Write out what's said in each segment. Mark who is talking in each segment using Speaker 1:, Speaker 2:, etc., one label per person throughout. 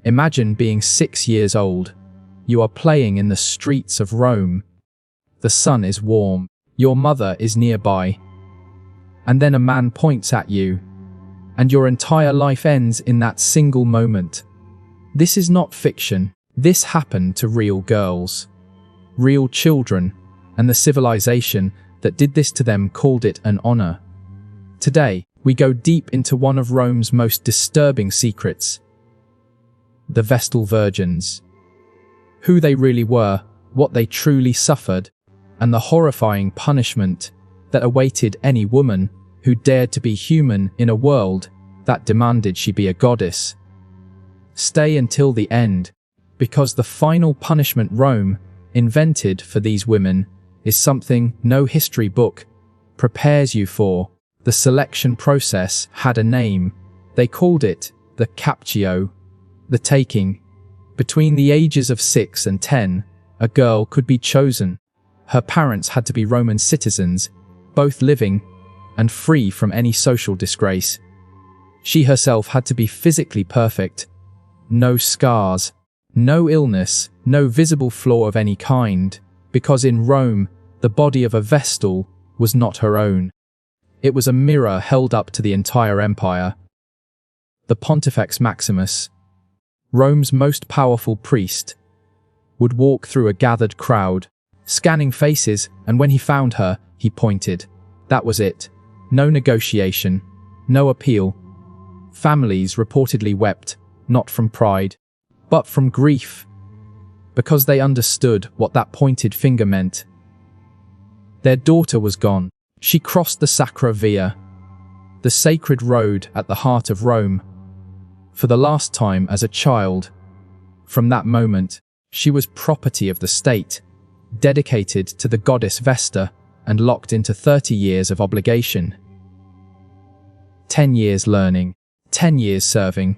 Speaker 1: Imagine being 6 years old. You are playing in the streets of Rome. The sun is warm. Your mother is nearby. And then a man points at you, and your entire life ends in that single moment. This is not fiction. This happened to real girls, real children, and the civilization that did this to them called it an honor. Today, we go deep into one of Rome's most disturbing secrets: the Vestal Virgins. Who they really were, what they truly suffered, and the horrifying punishment that awaited any woman who dared to be human in a world that demanded she be a goddess. Stay until the end, because the final punishment Rome invented for these women is something no history book prepares you for. The selection process had a name. They called it the captio, the taking. Between the ages of 6 and 10, a girl could be chosen. Her parents had to be Roman citizens, both living and free from any social disgrace. She herself had to be physically perfect. No scars, no illness, no visible flaw of any kind, because in Rome, the body of a Vestal was not her own. It was a mirror held up to the entire empire. The Pontifex Maximus, Rome's most powerful priest, would walk through a gathered crowd, scanning faces, and when he found her, he pointed. That was it. No negotiation, no appeal. Families reportedly wept, not from pride, but from grief, because they understood what that pointed finger meant. Their daughter was gone. She crossed the Sacra Via, the sacred road at the heart of Rome, for the last time as a child. From that moment, she was property of the state, dedicated to the goddess Vesta and locked into 30 years of obligation. 10 years learning, 10 years serving,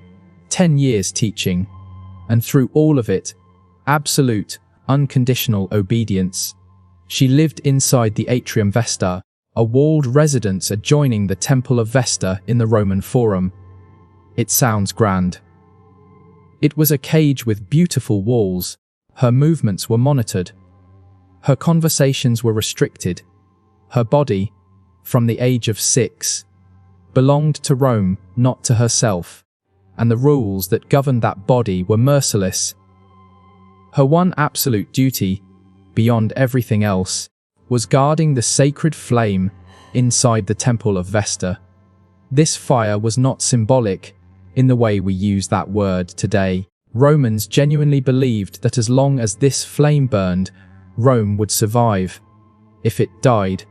Speaker 1: 10 years teaching, and through all of it, absolute, unconditional obedience. She lived inside the Atrium Vesta, a walled residence adjoining the Temple of Vesta in the Roman Forum. It sounds grand. It was a cage with beautiful walls. Her movements were monitored. Her conversations were restricted. Her body, from the age of 6, belonged to Rome, not to herself, and the rules that governed that body were merciless. Her one absolute duty, beyond everything else, was guarding the sacred flame inside the Temple of Vesta. This fire was not symbolic in the way we use that word today. Romans genuinely believed that as long as this flame burned, Rome would survive. If it died,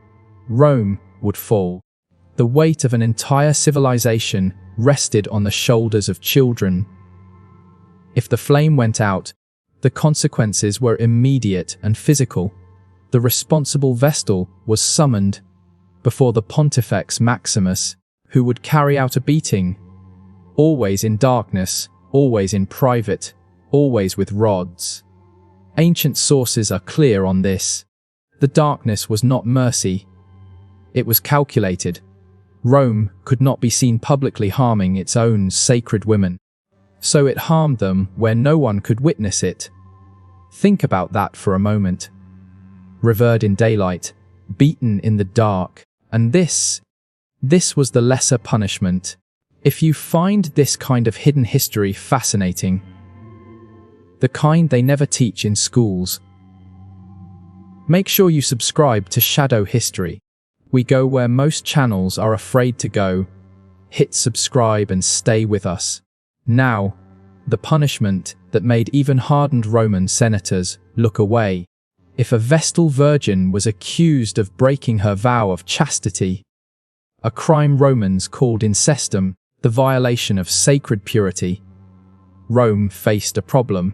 Speaker 1: Rome would fall. The weight of an entire civilization rested on the shoulders of children. If the flame went out, the consequences were immediate and physical. The responsible Vestal was summoned before the Pontifex Maximus, who would carry out a beating, always in darkness, always in private, always with rods. Ancient sources are clear on this. The darkness was not mercy. It was calculated. Rome could not be seen publicly harming its own sacred women, so it harmed them where no one could witness it. Think about that for a moment. Revered in daylight, beaten in the dark, and this was the lesser punishment. If you find this kind of hidden history fascinating, the kind they never teach in schools, make sure you subscribe to Shadow History. We go where most channels are afraid to go. Hit subscribe and stay with us. Now, the punishment that made even hardened Roman senators look away. If a Vestal Virgin was accused of breaking her vow of chastity, a crime Romans called incestum, the violation of sacred purity, Rome faced a problem.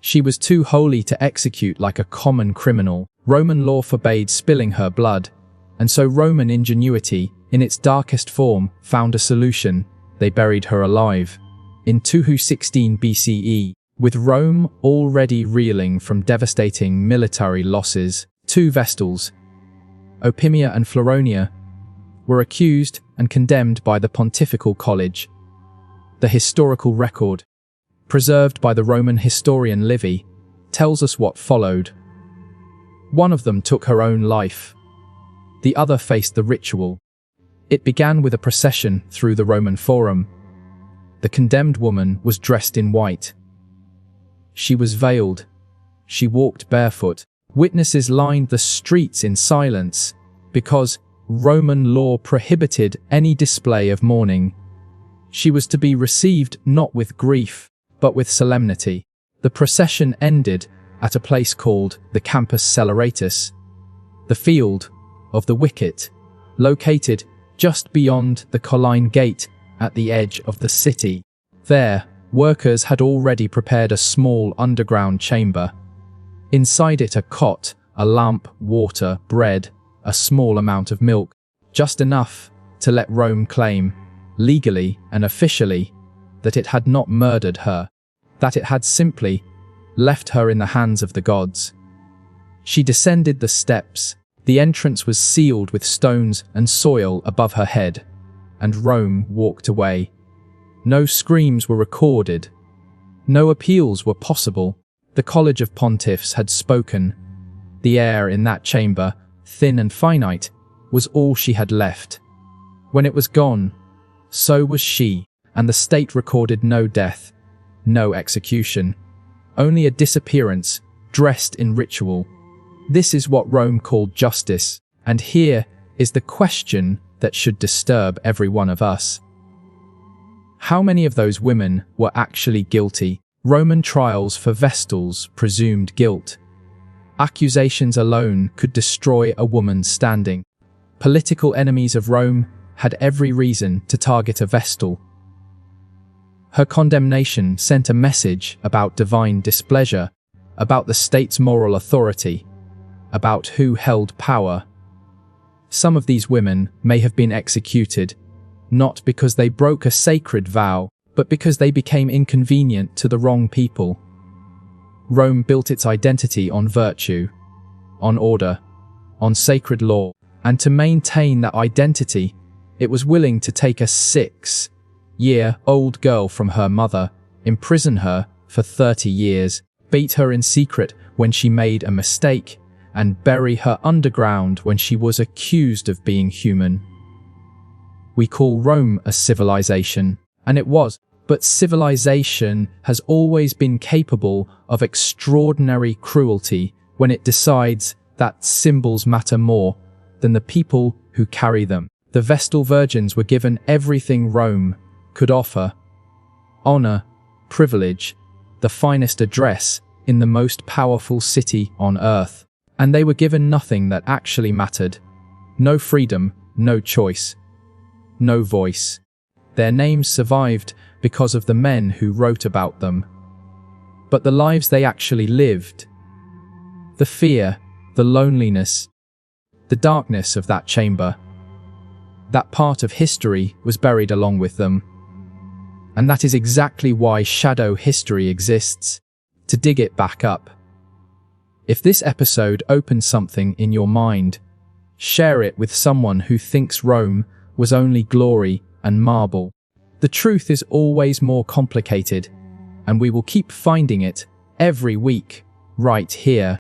Speaker 1: She was too holy to execute like a common criminal. Roman law forbade spilling her blood, and so Roman ingenuity, in its darkest form, found a solution. They buried her alive. In 216 BCE, with Rome already reeling from devastating military losses, 2 Vestals, Opimia and Floronia, were accused and condemned by the Pontifical College. The historical record preserved by the Roman historian Livy, tells us what followed. One of them took her own life. The other faced the ritual. It began with a procession through the Roman Forum. The condemned woman was dressed in white. She was veiled. She walked barefoot. Witnesses lined the streets in silence because Roman law prohibited any display of mourning. She was to be received not with grief, but with solemnity. The procession ended at a place called the Campus Celeratus, the field of the wicket, located just beyond the Colline Gate at the edge of the city. There, workers had already prepared a small underground chamber. Inside it a cot, a lamp, water, bread, a small amount of milk, just enough to let Rome claim, legally and officially, that it had not murdered her, that it had simply left her in the hands of the gods. She descended the steps. The entrance was sealed with stones and soil above her head, and Rome walked away. No screams were recorded. No appeals were possible. The College of Pontiffs had spoken. The air in that chamber, thin and finite, was all she had left. When it was gone, so was she, and the state recorded no death, no execution, only a disappearance dressed in ritual. This is what Rome called justice, and here is the question that should disturb every one of us. How many of those women were actually guilty? Roman trials for Vestal's presumed guilt. Accusations alone could destroy a woman's standing. Political enemies of Rome had every reason to target a Vestal. Her condemnation sent a message about divine displeasure, about the state's moral authority, about who held power. Some of these women may have been executed, not because they broke a sacred vow, but because they became inconvenient to the wrong people. Rome built its identity on virtue, on order, on sacred law, and to maintain that identity, it was willing to take a 6-year-old girl from her mother, imprison her for 30 years, beat her in secret when she made a mistake, and bury her underground when she was accused of being human. We call Rome a civilization, and it was, but civilization has always been capable of extraordinary cruelty when it decides that symbols matter more than the people who carry them. The Vestal Virgins were given everything Rome could offer: honor, privilege, the finest address in the most powerful city on earth. And they were given nothing that actually mattered. No freedom, no choice, no voice. Their names survived because of the men who wrote about them. But the lives they actually lived, the fear, the loneliness, the darkness of that chamber, that part of history was buried along with them. And that is exactly why shadow history exists, to dig it back up. If this episode opened something in your mind, share it with someone who thinks Rome was only glory and marble. The truth is always more complicated, and we will keep finding it every week, right here.